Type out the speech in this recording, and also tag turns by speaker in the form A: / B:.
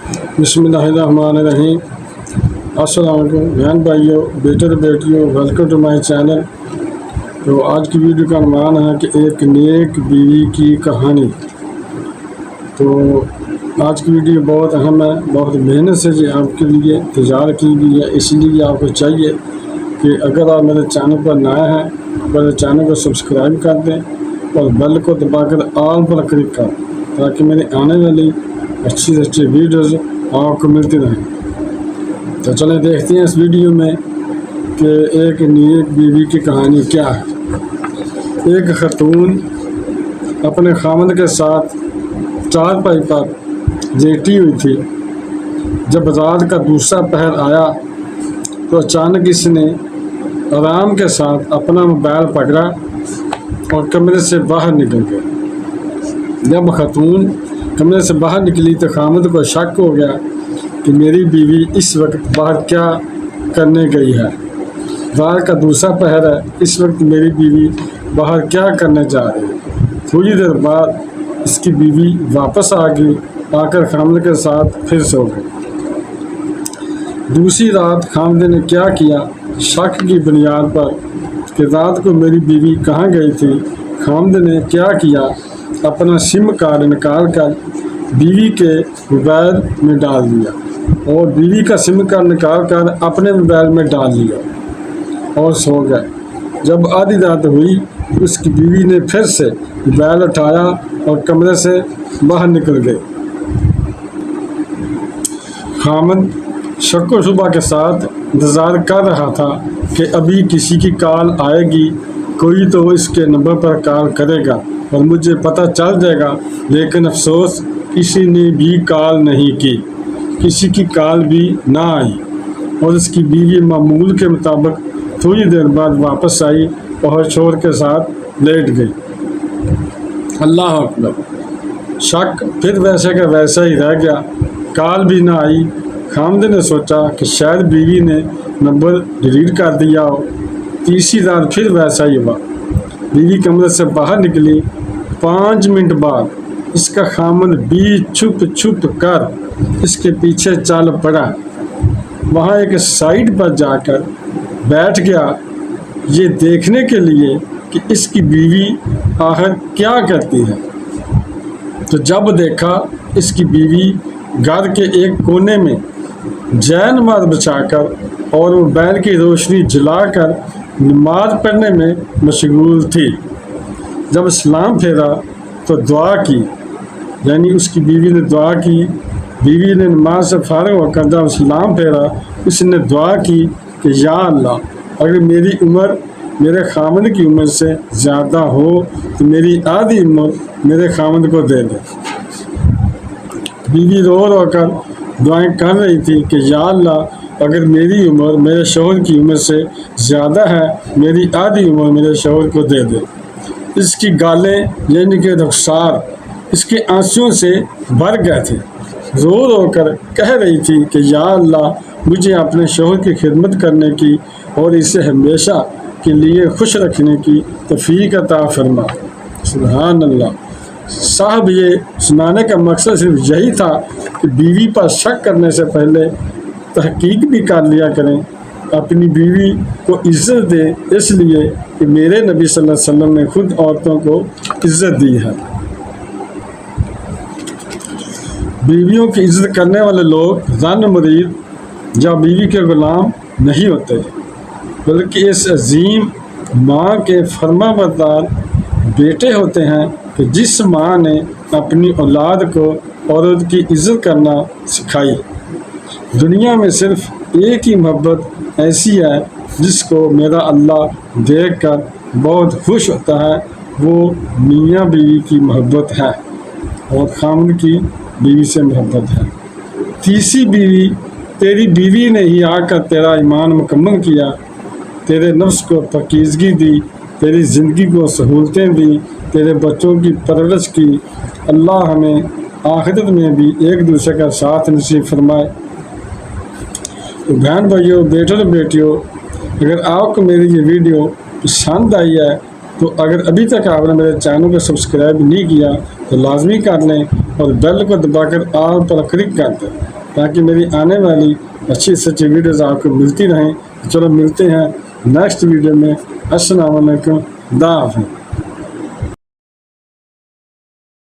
A: بسم اللہ الرحمن الرحیم۔ السلام علیکم بہن بھائیوں، بیٹے اور بیٹیوں، ویلکم ٹو مائی چینل۔ تو آج کی ویڈیو کا عنوان ہے کہ ایک نیک بیوی کی کہانی۔ تو آج کی ویڈیو بہت اہم ہے، بہت محنت سے یہ آپ کے لیے تیار کی گئی ہے، اس لیے آپ کو چاہیے کہ اگر آپ میرے چینل پر نئے ہیں میرے چینل کو سبسکرائب کر دیں اور بیل کو دبا کر آل پر کلک کر تاکہ میری آنے والی اچھی سے اچھی ویڈیوز آپ کو ملتی رہیں۔ تو چلیں دیکھتے ہیں اس ویڈیو میں کہ ایک نیک بیوی کی کہانی کیا ہے۔ ایک خاتون اپنے خاوند کے ساتھ چارپائی پر لیٹی ہوئی تھی۔ جب رات کا دوسرا پہر آیا تو اچانک اس نے آرام کے ساتھ اپنا موبائل پکڑا اور کمرے سے باہر نکل گئی۔ جب خاتون کمرے سے باہر نکلی تو خاوند کو شک ہو گیا کہ میری بیوی اس وقت باہر کیا کرنے گئی ہے۔ رات کا دوسرا پہر ہے، اس وقت میری بیوی باہر کیا کرنے جا رہی ہے۔ تھوڑی دیر بعد اس کی بیوی واپس آ گئی، آ کر خاوند کے ساتھ پھر سو گئی۔ دوسری رات خاوند نے کیا کیا، شک کی بنیاد پر کہ رات کو میری بیوی کہاں گئی تھی، خاوند نے کیا کیا، اپنا سم کارڈ نکال کر بیوی کے موبائل میں ڈال دیا اور بیوی کا سم کارڈ نکال کر اپنے موبائل میں ڈال دیا اور سو گئے۔ جب آدھی رات ہوئی اس کی بیوی نے پھر سے موبائل اٹھایا اور کمرے سے باہر نکل گئی۔ خاوند شک و شبہ کے ساتھ انتظار کر رہا تھا کہ ابھی کسی کی کال آئے گی، کوئی تو اس کے نمبر پر کال کرے گا اور مجھے پتہ چل جائے گا، لیکن افسوس کسی نے بھی کال نہیں کی، کسی کی کال بھی نہ آئی اور اس کی بیوی معمول کے مطابق تھوڑی دیر بعد واپس آئی اور شوہر کے ساتھ لیٹ گئی۔ اللہ اکبر! شک پھر ویسے کا ویسا ہی رہ گیا، کال بھی نہ آئی۔ خاوند نے سوچا کہ شاید بیوی نے نمبر ڈیلیٹ کر دیا ہو۔ تیسری رات پھر ویسا ہی ہوا، بیوی کمرے سے باہر نکلی۔ 5 منٹ بعد اس کا خاوند بھی چھپ چھپ کر اس کے پیچھے چل پڑا۔ وہاں ایک سائٹ پر جا کر بیٹھ گیا یہ دیکھنے کے لیے کہ اس کی بیوی آخر کیا کرتی ہے۔ تو جب دیکھا اس کی بیوی گھر کے ایک کونے میں جے نماز بچا کر اور موبائل کی روشنی جلا کر نماز پڑھنے میں مشغول تھی۔ جب سلام پھیرا تو دعا کی، یعنی اس کی بیوی نے دعا کی۔ بیوی نے نماز سے فارغ ہو کر جب سلام پھیرا اس نے دعا کی کہ یا اللہ، اگر میری عمر میرے خاوند کی عمر سے زیادہ ہو تو میری آدھی عمر میرے خاوند کو دے دے۔ بیوی رو رو کر دعائیں کر رہی تھی کہ یا اللہ، اگر میری عمر میرے شوہر کی عمر سے زیادہ ہے میری آدھی عمر میرے شوہر کو دے دے۔ اس کی گالیں یعنی کہ رخسار اس کے آنسوؤں سے بھر گئے تھے۔ رو رو کر کہہ رہی تھی کہ یا اللہ، مجھے اپنے شوہر کی خدمت کرنے کی اور اسے ہمیشہ کے لیے خوش رکھنے کی توفیق عطا فرما۔ سبحان اللہ! صاحب یہ سنانے کا مقصد صرف یہی تھا کہ بیوی پر شک کرنے سے پہلے تحقیق بھی کر لیا کریں، اپنی بیوی کو عزت دیں، اس لیے کہ میرے نبی صلی اللہ علیہ وسلم نے خود عورتوں کو عزت دی ہے۔ بیویوں کی عزت کرنے والے لوگ زن مرید یا بیوی کے غلام نہیں ہوتے، بلکہ اس عظیم ماں کے فرما بردار بیٹے ہوتے ہیں کہ جس ماں نے اپنی اولاد کو عورت کی عزت کرنا سکھائی۔ دنیا میں صرف ایک ہی محبت ایسی ہے جس کو میرا اللہ دیکھ کر بہت خوش ہوتا ہے، وہ میاں بیوی کی محبت ہے اور خاوند کی بیوی سے محبت ہے۔ تیسری بیوی، تیری بیوی نے ہی آ کر تیرا ایمان مکمل کیا، تیرے نفس کو پاکیزگی دی، تیری زندگی کو سہولتیں دی، تیرے بچوں کی پرورش کی۔ اللہ ہمیں آخرت میں بھی ایک دوسرے کا ساتھ نصیب فرمائے۔ تو بہن بھائیوں، بیٹوں اور بیٹیوں، اگر آپ کو میری یہ ویڈیو پسند آئی ہے تو اگر ابھی تک آپ نے میرے چینل کو سبسکرائب نہیں کیا تو لازمی کر لیں اور بیل کو دبا کر آل پر کلک کر دیں تاکہ میری آنے والی اچھی سچی ویڈیوز آپ کو ملتی رہیں۔ چلو ملتے ہیں نیکسٹ ویڈیو میں۔ السلام علیکم، خدا حافظ۔